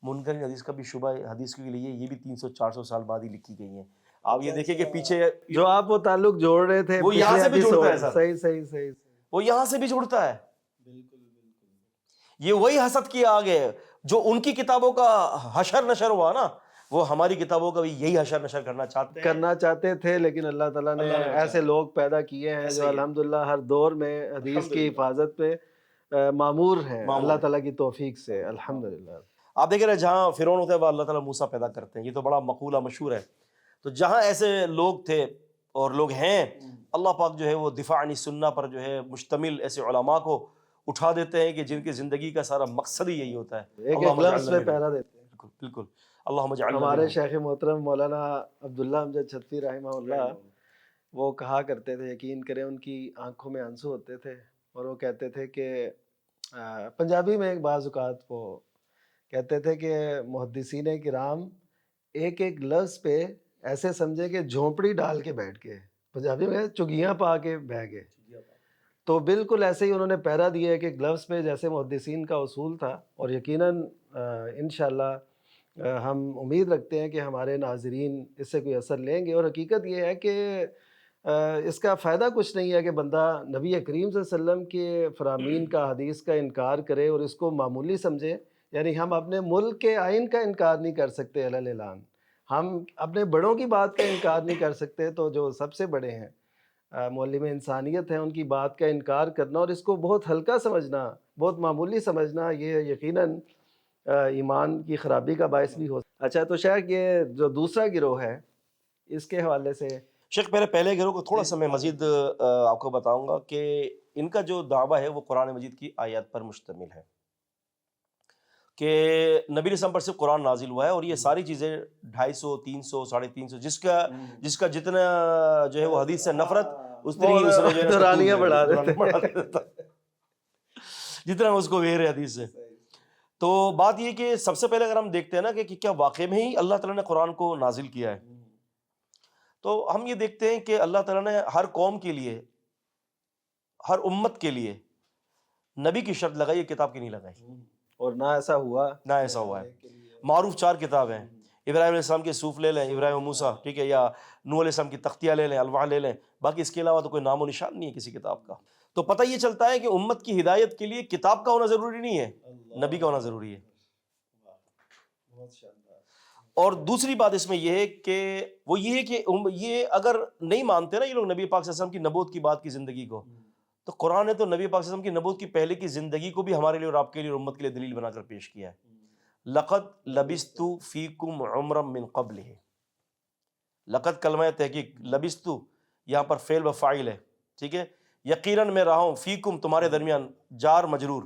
منکر حدیث کا بھی شبہ حدیث کے لیے یہ بھی 300-400 سال بعد ہی لکھی گئی ہیں. آپ یہ دیکھیں کہ پیچھے جو آپ وہ تعلق جوڑ رہے تھے وہ یہاں سے بھی جڑتا ہے. صحیح وہ یہاں سے بھی جڑتا ہے. یہ وہی حسد کی آگ ہے جو ان کی کتابوں کا حشر نشر ہوا نا، وہ ہماری کتابوں کا بھی یہی حشر نشر کرنا چاہتے تھے. لیکن اللہ تعالیٰ نے ایسے لوگ پیدا کیے ہیں جو الحمدللہ ہر دور میں حدیث کی حفاظت پہ معمور ہیں، اللہ تعالیٰ کی توفیق سے الحمدللہ. آپ دیکھ رہے ہیں جہاں فرعون ہوتا ہے وہاں اللہ تعالیٰ موسیٰ پیدا کرتے ہیں. یہ تو بڑا مقولہ مشہور ہے. تو جہاں ایسے لوگ تھے اور لوگ ہیں، اللہ پاک جو ہے وہ دفاع عن السنہ پر جو ہے مشتمل ایسے علماء کو اٹھا دیتے ہیں کہ جن کی زندگی کا سارا مقصد ہی یہی ہوتا ہے. ایک لفظ پہ پہرا دیتے ہیں. بالکل. اللہم اجعلنا ہمارے شیخ محترم مولانا عبداللہ امجد چھتوی رحمہ اللہ، وہ کہا کرتے تھے، یقین کریں ان کی آنکھوں میں آنسو ہوتے تھے، اور وہ کہتے تھے کہ پنجابی میں ایک بعض اوقات وہ کہتے تھے کہ محدثین کرام ایک ایک لفظ پہ ایسے سمجھے کہ جھونپڑی ڈال کے بیٹھ گئے، پنجابی میں چگیاں پا کے بہ گئے. تو بالکل ایسے ہی انہوں نے پہرا دیا ہے کہ ایک لفظ پہ جیسے محدثین کا اصول تھا. اور یقیناً انشاءاللہ ہم امید رکھتے ہیں کہ ہمارے ناظرین اس سے کوئی اثر لیں گے. اور حقیقت یہ ہے کہ اس کا فائدہ کچھ نہیں ہے کہ بندہ نبی کریم صلی اللہ علیہ وسلم کے فرامین کا، حدیث کا انکار کرے اور اس کو معمولی سمجھے. یعنی ہم اپنے ملک کے آئین کا انکار نہیں کر سکتے علی الاعلان، ہم اپنے بڑوں کی بات کا انکار نہیں کر سکتے، تو جو سب سے بڑے ہیں معلم انسانیت ہیں ان کی بات کا انکار کرنا اور اس کو بہت ہلکا سمجھنا، بہت معمولی سمجھنا، یہ یقیناً ایمان کی خرابی کا باعث بھی ہو. اچھا، تو شاید یہ جو دوسرا گروہ ہے اس کے حوالے سے شیخ پہلے گروہ کو تھوڑا سا میں مزید آپ کو بتاؤں گا کہ ان کا جو دعویٰ ہے وہ قرآن مجید کی آیات پر مشتمل ہے کہ نبی اسلام پر صرف قرآن نازل ہوا ہے، اور یہ ساری چیزیں 250، 300، 350 جس کا جتنا جو ہے وہ حدیث سے نفرت، اتنی ہی اس نے جو ہے دورانیاں بڑھا دیتا جتنا اس کو ویر ہے حدیث سے. تو بات یہ کہ سب سے پہلے اگر ہم دیکھتے ہیں نا کہ کیا واقع میں ہی اللہ تعالیٰ نے قرآن کو نازل کیا ہے، تو ہم یہ دیکھتے ہیں کہ اللہ تعالیٰ نے ہر قوم کے لیے، ہر امت کے لیے نبی کی شرط لگائی ہے، کتاب کی نہیں لگائی. اور نہ ایسا ہوا ہے. معروف 4 کتابیں ہیں. ابراہیم علیہ السلام کے صوف لے لیں، ابراہیم و موسیٰ، ٹھیک ہے، یا نوح علیہ السلام کی تختیاں لے لیں، الواح لے لیں، باقی اس کے علاوہ تو کوئی نام و نشان نہیں ہے کسی کتاب کا. تو پتہ یہ چلتا ہے کہ امت کی ہدایت کے لیے کتاب کا ہونا ضروری نہیں ہے، نبی کا ہونا ضروری ہے. اور دوسری بات اس میں یہ ہے کہ وہ یہ ہے کہ یہ اگر نہیں مانتے نا یہ لوگ نبی پاک صلی اللہ علیہ وسلم کی نبوت کی بات کی زندگی کو، تو قرآن نے تو نبی پاک صلی اللہ علیہ وسلم کی نبوت کی پہلے کی زندگی کو بھی ہمارے لیے اور آپ کے لیے اور امت کے لیے دلیل بنا کر پیش کیا ہے. لقد لبثت فیکم عمرا من قبلہ، لقد کلمہ تحقیق، لبثت یہاں پر فعل و فاعل ہے، ٹھیک ہے. یقیناً میں رہا ہوں، فیکم تمہارے درمیان، جار مجرور،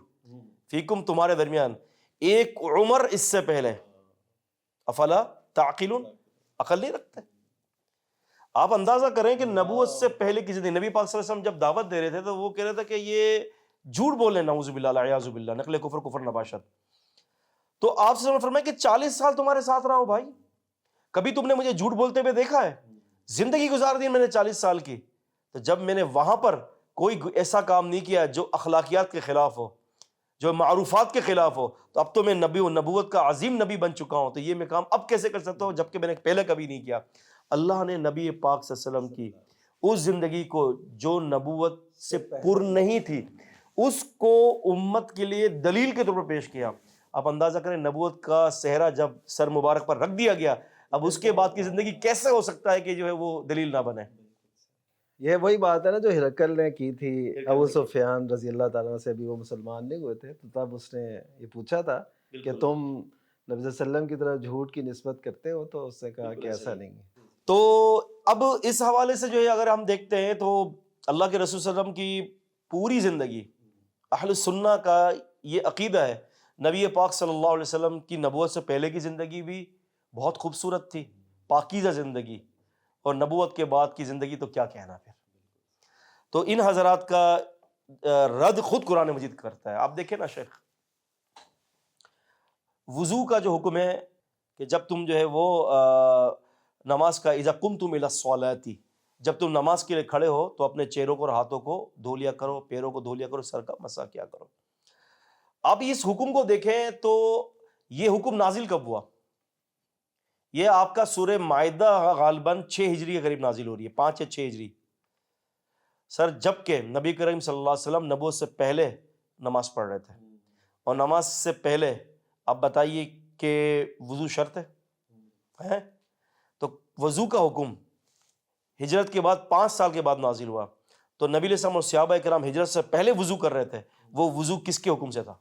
فیکم تمہارے درمیان، ایک عمر اس سے پہلے. افلا تعقلون، عقل نہیں رکھتے؟ آپ اندازہ کریں کہ نبوت سے پہلے کی زندگی، نبی پاک صلی اللہ علیہ وسلم جب دعوت دے رہے تھے تو وہ کہہ رہے تھے کہ یہ جھوٹ بول رہے ہیں، نعوذ باللہ والعیاذ باللہ، نقل کفر کفر نباشت. تو آپ صلی اللہ علیہ وسلم نے فرمایا کہ 40 سال تمہارے ساتھ رہا ہوں بھائی، کبھی تم نے مجھے جھوٹ بولتے ہوئے دیکھا ہے؟ زندگی گزار دی میں نے 40 سال کی. تو جب میں نے وہاں پر کوئی ایسا کام نہیں کیا جو اخلاقیات کے خلاف ہو، جو معروفات کے خلاف ہو، تو اب تو میں نبی و نبوت کا عظیم نبی بن چکا ہوں، تو یہ میں کام اب کیسے کر سکتا ہوں جبکہ میں نے پہلے کبھی نہیں کیا. اللہ نے نبی پاک صلی اللہ علیہ وسلم کی اس زندگی کو جو نبوت سے پر نہیں تھی، اس کو امت کے لیے دلیل کے طور پر پیش کیا. آپ اندازہ کریں نبوت کا صحرا جب سر مبارک پر رکھ دیا گیا، اب اس کے بعد کی زندگی کیسے ہو سکتا ہے کہ جو ہے وہ دلیل نہ بنے؟ یہ وہی بات ہے نا جو ہرقل نے کی تھی ابو سفیان رضی اللہ تعالیٰ سے، بھی وہ مسلمان نہیں ہوئے تھے، تو تب اس نے یہ پوچھا تھا کہ تم نبی صلی اللہ علیہ وسلم کی طرف جھوٹ کی نسبت کرتے ہو، تو اس نے کہا کہ ایسا نہیں ہے. تو اب اس حوالے سے جو ہے اگر ہم دیکھتے ہیں تو اللہ کے رسول صلی اللہ علیہ وسلم کی پوری زندگی، اہل سنہ کا یہ عقیدہ ہے، نبی پاک صلی اللہ علیہ وسلم کی نبوت سے پہلے کی زندگی بھی بہت خوبصورت تھی، پاکیزہ زندگی، اور نبوت کے بعد کی زندگی تو کیا کہنا پھر. تو ان حضرات کا رد خود قرآن مجید کرتا ہے. آپ دیکھیں نا شیخ، وضو کا جو حکم ہے کہ جب تم جو ہے وہ نماز کا، اذا قمتم الی الصلاۃ، جب تم نماز کے لیے کھڑے ہو تو اپنے چہروں کو اور ہاتھوں کو دھو لیا کرو، پیروں کو دھو لیا کرو، سر کا مسح کیا کرو. آپ اس حکم کو دیکھیں تو یہ حکم نازل کب ہوا؟ یہ آپ کا سورہ مائدہ غالباً 6 ہجری کے قریب نازل ہو رہی ہے، 5 یا 6 ہجری. سر جبکہ نبی کریم صلی اللہ علیہ وسلم نبوت سے پہلے نماز پڑھ رہے تھے، اور نماز سے پہلے آپ بتائیے کہ وضو شرط ہے؟ تو وضو کا حکم ہجرت کے بعد 5 سال کے بعد نازل ہوا. تو نبی علیہ السلام اور صحابہ کرام ہجرت سے پہلے وضو کر رہے تھے، وہ وضو کس کے حکم سے تھا؟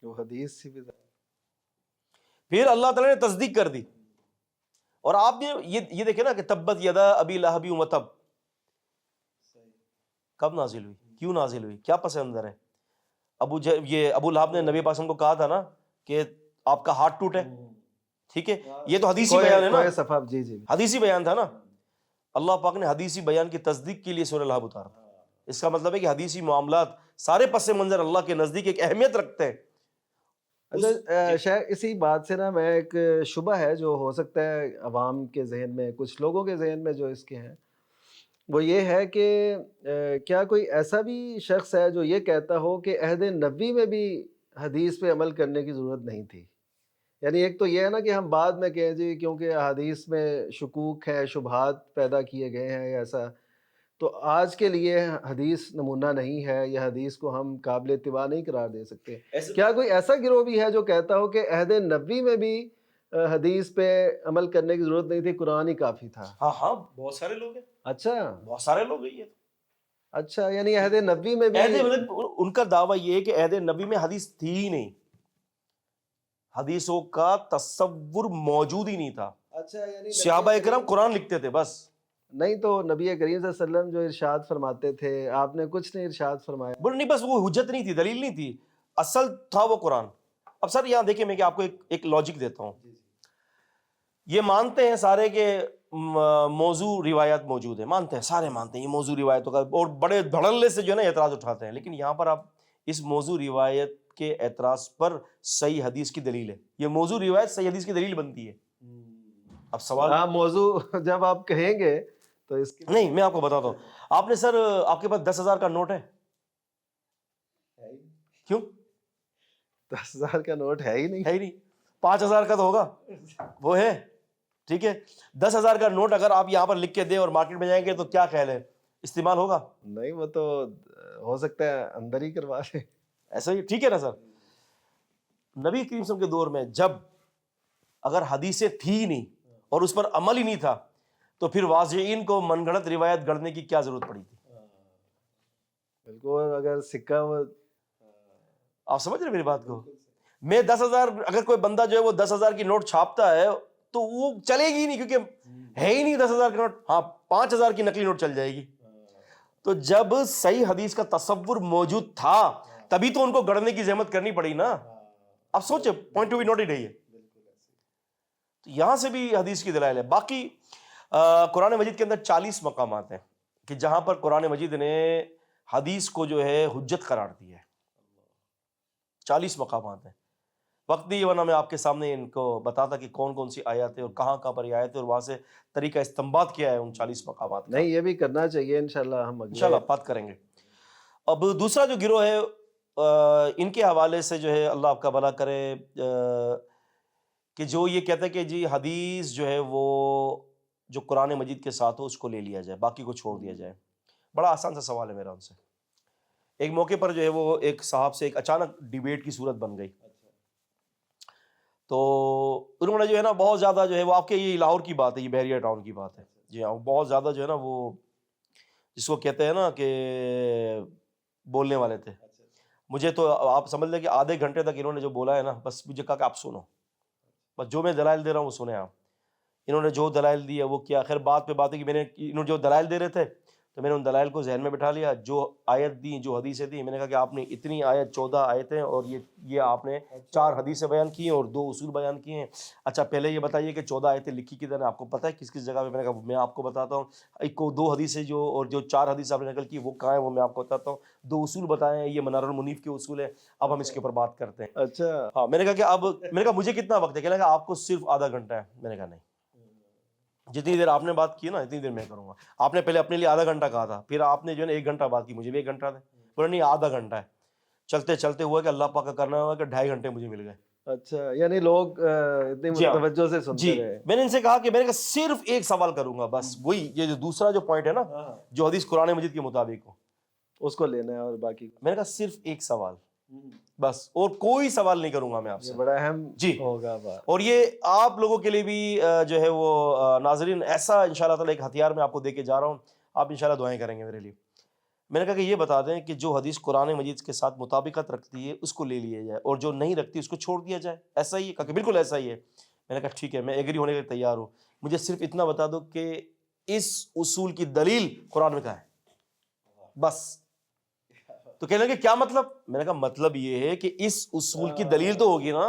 وہ حدیث سی بھی پھر اللہ تعالیٰ نے تصدیق کر دی. اور آپ نے یہ دیکھیں نا کہ تبت یدا ابی لہب وتب کب نازل ہوئی، کیوں نازل ہوئی، کیا پس منظر ہے؟ ابو لہب نے نبی پاک صلی اللہ علیہ وسلم کو کہا تھا نا کہ آپ کا ہاتھ ٹوٹے، ٹھیک ہے، یہ تو حدیثی بیان ہے نا، صفحہ، جی جی حدیثی بیان تھا نا. اللہ پاک نے حدیثی بیان کی تصدیق کے لیے سورہ لہب اتارا. اس کا مطلب ہے کہ حدیثی معاملات سارے پس منظر اللہ کے نزدیک ایک اہمیت رکھتے ہیں. اچھا شاید اسی بات سے نا میں ایک شبہ ہے جو ہو سکتا ہے عوام کے ذہن میں، کچھ لوگوں کے ذہن میں جو اس کے ہیں، وہ یہ ہے کہ کیا کوئی ایسا بھی شخص ہے جو یہ کہتا ہو کہ عہد نبوی میں بھی حدیث پہ عمل کرنے کی ضرورت نہیں تھی؟ یعنی ایک تو یہ ہے نا کہ ہم بعد میں کہیں جی کیونکہ حدیث میں شکوک ہے، شبہات پیدا کیے گئے ہیں یا ایسا، تو آج کے لیے حدیث نمونہ نہیں ہے، یہ حدیث کو ہم قابل اتباع نہیں قرار دے سکتے. کیا کوئی ایسا گروہ بھی ہے جو کہتا ہو کہ عہد نبوی میں بھی حدیث پہ عمل کرنے کی ضرورت نہیں تھی، قرآن ہی کافی تھا؟ ہاں بہت سارے لوگ ہیں. اچھا بہت سارے لوگ ہیں. یہ اچھا، یعنی عہد نبوی میں بھی ان کا دعویٰ یہ ہے کہ عہد نبی میں حدیث تھی ہی نہیں، حدیثوں کا تصور موجود ہی نہیں تھا. اچھا، یعنی صحابہ کرام قرآن لکھتے تھے بس. نہیں تو نبی کریم صلی اللہ علیہ وسلم جو ارشاد فرماتے تھے آپ نے کچھ نہیں ارشاد فرمایا؟ بولے نہیں، بس وہ حجت نہیں تھی، دلیل نہیں تھی، اصل تھا وہ قرآن. اب سر یہاں دیکھیں، میں کہ آپ کو ایک لاجک دیتا ہوں. یہ مانتے ہیں سارے کہ موضوع روایات موجود ہیں، مانتے ہیں، سارے مانتے ہیں یہ موضوع روایتوں کا، اور بڑے دھڑلے سے جو ہے نا اعتراض اٹھاتے ہیں. لیکن یہاں پر آپ اس موضوع روایت کے اعتراض پر صحیح حدیث کی دلیل ہے، یہ موضوع روایت صحیح حدیث کی دلیل بنتی ہے. اب سوال موضوع جب آپ کہیں گے تو اس کی نہیں، میں آپ کو بتاتا ہوں. آپ نے سر، آپ کے پاس 10,000 کا نوٹ ہے؟ کیوں؟ 10,000 کا نوٹ ہے ہی نہیں. ہے ہی نہیں. 5,000 کا تو ہوگا، وہ ہے، ٹھیک ہے. 10,000 کا نوٹ اگر آپ یہاں پر لکھ کے دیں اور مارکیٹ میں جائیں گے تو کیا خیال ہے، استعمال ہوگا؟ نہیں، وہ تو ہو سکتا ہے اندر ہی کروا لیں. ایسا ہی ٹھیک ہے نا سر. نبی کریم صلی اللہ علیہ وسلم کے دور میں جب اگر حدیثیں تھی ہی نہیں اور اس پر عمل ہی نہیں تھا تو پھر واضعین کو من گھڑت روایت گڑھنے کی کیا ضرورت پڑی تھی؟ بالکل. اگر سکہ آپ سمجھ رہے ہیں میری بات کو؟ میں 10,000 اگر کوئی بندہ جو ہے وہ 10,000 کی نوٹ چھاپتا ہے تو وہ چلے گی نہیں، کیونکہ ہے ہی نہیں 10,000 کی نوٹ. ہاں 5,000 کی نقلی نوٹ چل جائے گی. تو جب صحیح حدیث کا تصور موجود تھا تبھی تو ان کو گڑھنے کی زحمت کرنی پڑی نا. اب سوچے پوائنٹ ٹو بی نوٹڈ ہے یہ. تو یہاں سے بھی حدیث کی دلائل ہے. باقی قرآن مجید کے اندر 40 مقامات ہیں کہ جہاں پر قرآن مجید نے حدیث کو جو ہے حجت قرار دیا ہے. 40 مقامات ہیں. وقت نہیں ورنہ میں آپ کے سامنے ان کو بتاتا کہ کون کون سی آیات ہے اور کہاں کہاں پر یہ آیت ہے اور وہاں سے طریقہ استنباط کیا ہے ان 40 مقامات کا. نہیں، یہ بھی کرنا چاہیے انشاءاللہ. ہم انشاءاللہ بات کریں گے. اب دوسرا جو گروہ ہے ان کے حوالے سے جو ہے اللہ آپ کا بھلا کرے کہ جو یہ کہتا ہے کہ جی حدیث جو ہے وہ جو قرآن مجید کے ساتھ ہو اس کو لے لیا جائے، باقی کو چھوڑ دیا جائے. بڑا آسان سا سوال ہے میرا ان سے. ایک موقع پر جو ہے وہ ایک صاحب سے ایک اچانک ڈیبیٹ کی صورت بن گئی. تو انہوں نے جو ہے نا بہت زیادہ جو ہے وہ آپ کے یہ لاہور کی بات ہے، یہ بحریہ ٹاؤن کی بات ہے. جی ہاں بہت زیادہ جو ہے نا وہ جس کو کہتے ہیں نا کہ بولنے والے تھے. مجھے تو آپ سمجھ لیں کہ آدھے گھنٹے تک انہوں نے جو بولا ہے نا بس مجھے کہا کہ آپ سنو، بس جو میں دلائل دے رہا ہوں وہ سنیں آپ. انہوں نے جو دلائل دیا وہ کیا. خیر بات پہ بات ہے کہ میں نے انہوں جو دلائل دے رہے تھے تو میں نے ان دلائل کو ذہن میں بٹھا لیا. جو آیت دی جو حدیثیں دی میں نے کہا کہ آپ نے اتنی آیت 14 آیتیں اور یہ آپ نے 4 حدیثیں بیان کی ہیں اور 2 اصول بیان کیے ہیں. اچھا پہلے یہ بتائیے کہ 14 آیتیں لکھی کدھر ہیں، آپ کو پتہ ہے کس کس جگہ پہ؟ میں نے کہا میں آپ کو بتاتا ہوں. ایک کو 2 حدیثیں جو اور جو 4 حدیث آپ نے نقل کی وہ کہاں ہیں وہ میں آپ کو بتاتا ہوں. 2 اصول بتائے ہیں، یہ منار المنیف کے اصول ہیں. اب ہم اس کے اوپر بات کرتے ہیں. اچھا. ہاں میں نے کہا کہ اب میں نے کہا مجھے کتنا وقت ہے؟ کہنے لگا آپ کو صرف آدھا گھنٹہ ہے. میں نے کہا نہیں، جتنی دیر آپ نے بات کی نا اتنی دیر میں کروں گا. آپ نے پہلے اپنے لیے آدھا گھنٹہ کہا تھا، پھر آپ نے جو ہے نا 1 گھنٹہ بات کی، مجھے بھی 1 گھنٹہ دے. بولے نہیں آدھا گھنٹہ ہے. چلتے چلتے ہوا کہ اللہ پاک کا کرنا ہوا کہ 2.5 گھنٹے مجھے مل گئے. اچھا یعنی لوگ اتنی جی ہاں توجہ سے سنتے جی. رہے. میں نے ان سے کہا کہ میں نے کہا صرف ایک سوال کروں گا بس، وہی یہ جو دوسرا جو پوائنٹ ہے نا جو حدیث قرآن مجید کے مطابق ہو اس کو لینا ہے اور باقی میں نے کہا صرف ایک سوال بس، اور کوئی سوال نہیں کروں گا میں آپ یہ سے. بڑا اہم جی ہوگا بات. اور یہ آپ لوگوں کے لیے بھی جو ہے وہ ناظرین ایسا انشاءاللہ تعالی ایک ہتھیار میں آپ کو دے کے جا رہا ہوں. آپ انشاءاللہ دعائیں کریں گے میرے لیے. میں نے کہا کہ یہ بتا دیں کہ جو حدیث قرآن مجید کے ساتھ مطابقت رکھتی ہے اس کو لے لیا جائے اور جو نہیں رکھتی اس کو چھوڑ دیا جائے. ایسا ہی ہے؟ کہا کہ بالکل ایسا ہی ہے. میں نے کہا ٹھیک ہے میں ایگری ہونے کے لیے تیار ہوں. مجھے صرف اتنا بتا دو کہ اس اصول کی دلیل قرآن میں کہاں ہے بس. تو کہنے لگے کیا مطلب؟ میں نے کہا مطلب یہ ہے کہ اس اصول کی دلیل تو ہوگی نا.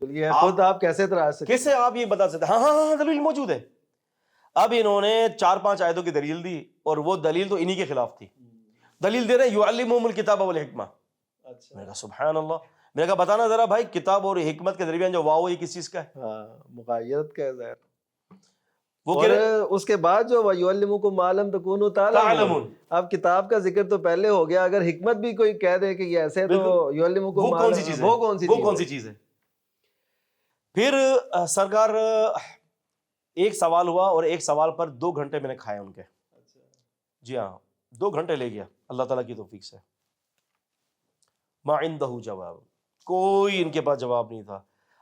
یہ خود آپ کیسے اعتراض سکتے؟ کیسے آپ یہ بتا سکتے؟ ہاں ہاں ہاں دلیل موجود ہے. اب انہوں نے 4-5 آیتوں کی دلیل دی اور وہ دلیل تو انہی کے خلاف تھی. دلیل دے رہے یعلمہم الکتاب والحکمہ. میں نے کہا سبحان اللہ. میں نے کہا بتانا ذرا بھائی کتاب اور حکمت کے درمیان جو واو یہ کس چیز کا ہے؟ مقایت کا ہے. وہ اور اس کے بعد جو وَيُعَلِّمُكُم مَا لَمْ تَكُونُوا تَعْلَمُونَ، اب کتاب کا ذکر تو پہلے ہو گیا، اگر حکمت بھی کوئی کہہ دے کہ یہ ایسے تو وہ يُعَلِّمُكُم مَا کون سی چیز ہے؟ وہ کون سی چیز ہے؟ پھر سرکار ایک سوال ہوا اور ایک سوال پر 2 گھنٹے میں نے کھائے ان کے. جی ہاں 2 گھنٹے لے گیا اللہ تعالیٰ کی توفیق سے. ما عنده جواب، کوئی ان کے پاس جواب نہیں تھا.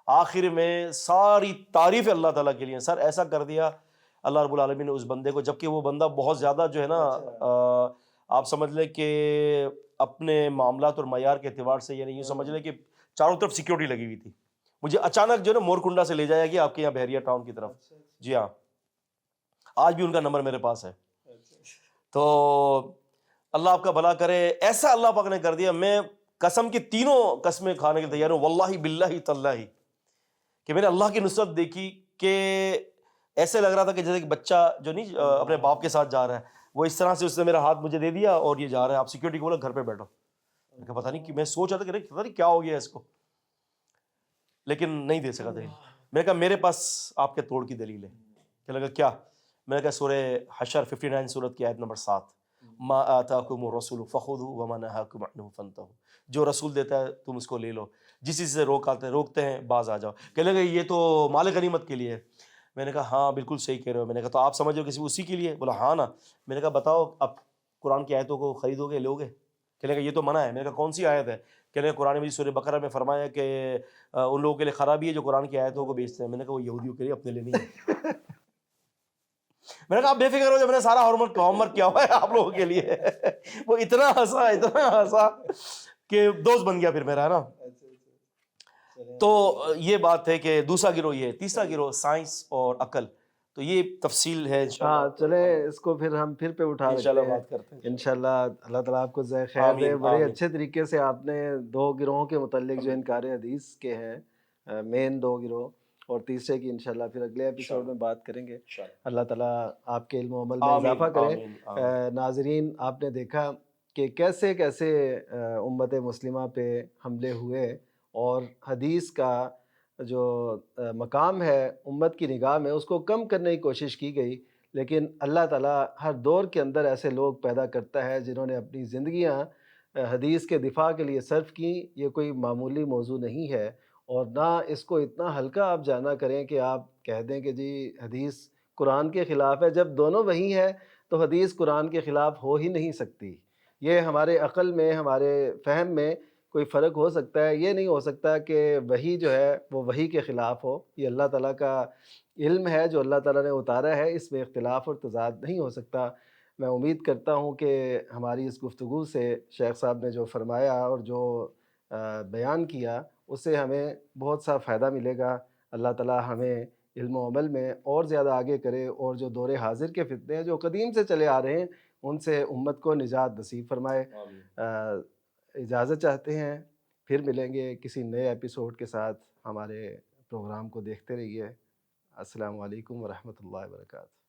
آخر میں ساری تعریف اللہ تعالیٰ کے لیے. سر ایسا کر دیا اللہ رب العالمین نے اس بندے کو، جبکہ وہ بندہ بہت زیادہ جو ہے نا آپ سمجھ لیں کہ اپنے معاملات اور معیار کے اعتبار سے یعنی یوں سمجھ لیں کہ چاروں طرف سیکیورٹی لگی ہوئی تھی. مجھے اچانک جو ہے نا مورکنڈا سے لے جایا گیا آپ کے یہاں بحریہ ٹاؤن کی طرف. جی ہاں آج بھی ان کا نمبر میرے پاس ہے. تو اللہ آپ کا بھلا کرے. ایسا اللہ پاک نے کر دیا میں قسم کی 3 قسمیں کھانے کے تیار ہوں واللہ باللہ تاللہ کہ میں نے اللہ کی نصرت دیکھی کہ ایسے لگ رہا تھا کہ جیسے کہ بچہ جو نہیں اپنے باپ کے ساتھ جا رہا ہے وہ اس طرح سے اس نے میرا ہاتھ مجھے دے دیا اور یہ جا رہا ہے. آپ سیکیورٹی کو بولا گھر پہ بیٹھو. میں کہا پتہ نہیں کہ میں سوچ رہا تھا کہ پتہ نہیں کیا ہو گیا اس کو، لیکن نہیں دے سکا دلیل. میں نے کہا میرے پاس آپ کے توڑ کی دلیل ہے. کہ لگا کیا؟ میں نے کہا سورہ حشر 59 سورت کی آیت نمبر 7 ما آتاکم الرسول فخذوا وما نهاکم عنہ فانتہوا. جو رسول دیتا ہے تم اس کو لے لو، جس چیز سے روکتے ہیں باز آ جاؤ. کہنے لگے یہ تو مال غنیمت کے لیے ہے. میں نے کہا ہاں بالکل صحیح کہہ رہے ہو. میں نے کہا تو آپ سمجھ ہو کسی اسی کے لیے؟ بولا ہاں نا. میں نے کہا بتاؤ اب قرآن کی آیتوں کو خریدو گے لوگے؟ کہنے لگا یہ تو منع ہے. میں نے کہا کون سی آیت ہے؟ کہنے لگے قرآن مجید سورہ بقرہ میں فرمایا کہ ان لوگوں کے لیے خرابی ہے جو قرآن کی آیتوں کو بیچتے ہیں. میں نے کہا وہ یہودیوں کے لیے، اپنے لیے نہیں ہے. میں نے کہا آپ بے فکر ہو جائے، میں نے سارا ہوم ورک کیا ہوا ہے آپ لوگوں کے لیے. وہ اتنا ہنسا کہ دوست بن گیا پھر میرا، ہے نا. تو یہ بات ہے کہ دوسرا گروہ یہ ہے. تیسرا گروہ سائنس اور عقل، تو یہ تفصیل ہے ہاں انشاءاللہ چلیں اس کو پھر ہم پہ اٹھا انشاءاللہ رکھتے ہیں بات کرتے ہیں. انشاءاللہ. اللہ تعالیٰ آپ کو جزائے خیر دے. آمین بڑے آمین. اچھے طریقے سے آپ نے دو گروہوں کے متعلق جو انکار حدیث کے ہیں مین دو گروہ، اور تیسرے کی انشاءاللہ پھر اگلے ایپیسوڈ میں بات کریں گے. اللہ تعالیٰ آپ کے علم و عمل میں آمین اضافہ کرے. آمین آمین. ناظرین، آپ نے دیکھا کہ کیسے کیسے امت مسلمہ پہ حملے ہوئے، اور حدیث کا جو مقام ہے امت کی نگاہ میں اس کو کم کرنے کی کوشش کی گئی. لیکن اللہ تعالیٰ ہر دور کے اندر ایسے لوگ پیدا کرتا ہے جنہوں نے اپنی زندگیاں حدیث کے دفاع کے لیے صرف کی. یہ کوئی معمولی موضوع نہیں ہے، اور نہ اس کو اتنا ہلکا آپ جانا کریں کہ آپ کہہ دیں کہ جی حدیث قرآن کے خلاف ہے. جب دونوں وہی ہے تو حدیث قرآن کے خلاف ہو ہی نہیں سکتی. یہ ہمارے عقل میں، ہمارے فہم میں کوئی فرق ہو سکتا ہے، یہ نہیں ہو سکتا کہ وحی جو ہے وہ وحی کے خلاف ہو. یہ اللہ تعالیٰ کا علم ہے جو اللہ تعالیٰ نے اتارا ہے، اس میں اختلاف اور تضاد نہیں ہو سکتا. میں امید کرتا ہوں کہ ہماری اس گفتگو سے شیخ صاحب نے جو فرمایا اور جو بیان کیا اس سے ہمیں بہت سا فائدہ ملے گا. اللہ تعالیٰ ہمیں علم و عمل میں اور زیادہ آگے کرے، اور جو دور حاضر کے فتنے ہیں جو قدیم سے چلے آ رہے ہیں ان سے امت کو نجات نصیب فرمائے. اجازت چاہتے ہیں، پھر ملیں گے کسی نئے ایپیسوڈ کے ساتھ. ہمارے پروگرام کو دیکھتے رہیے. السلام علیکم ورحمۃ اللہ وبرکاتہ.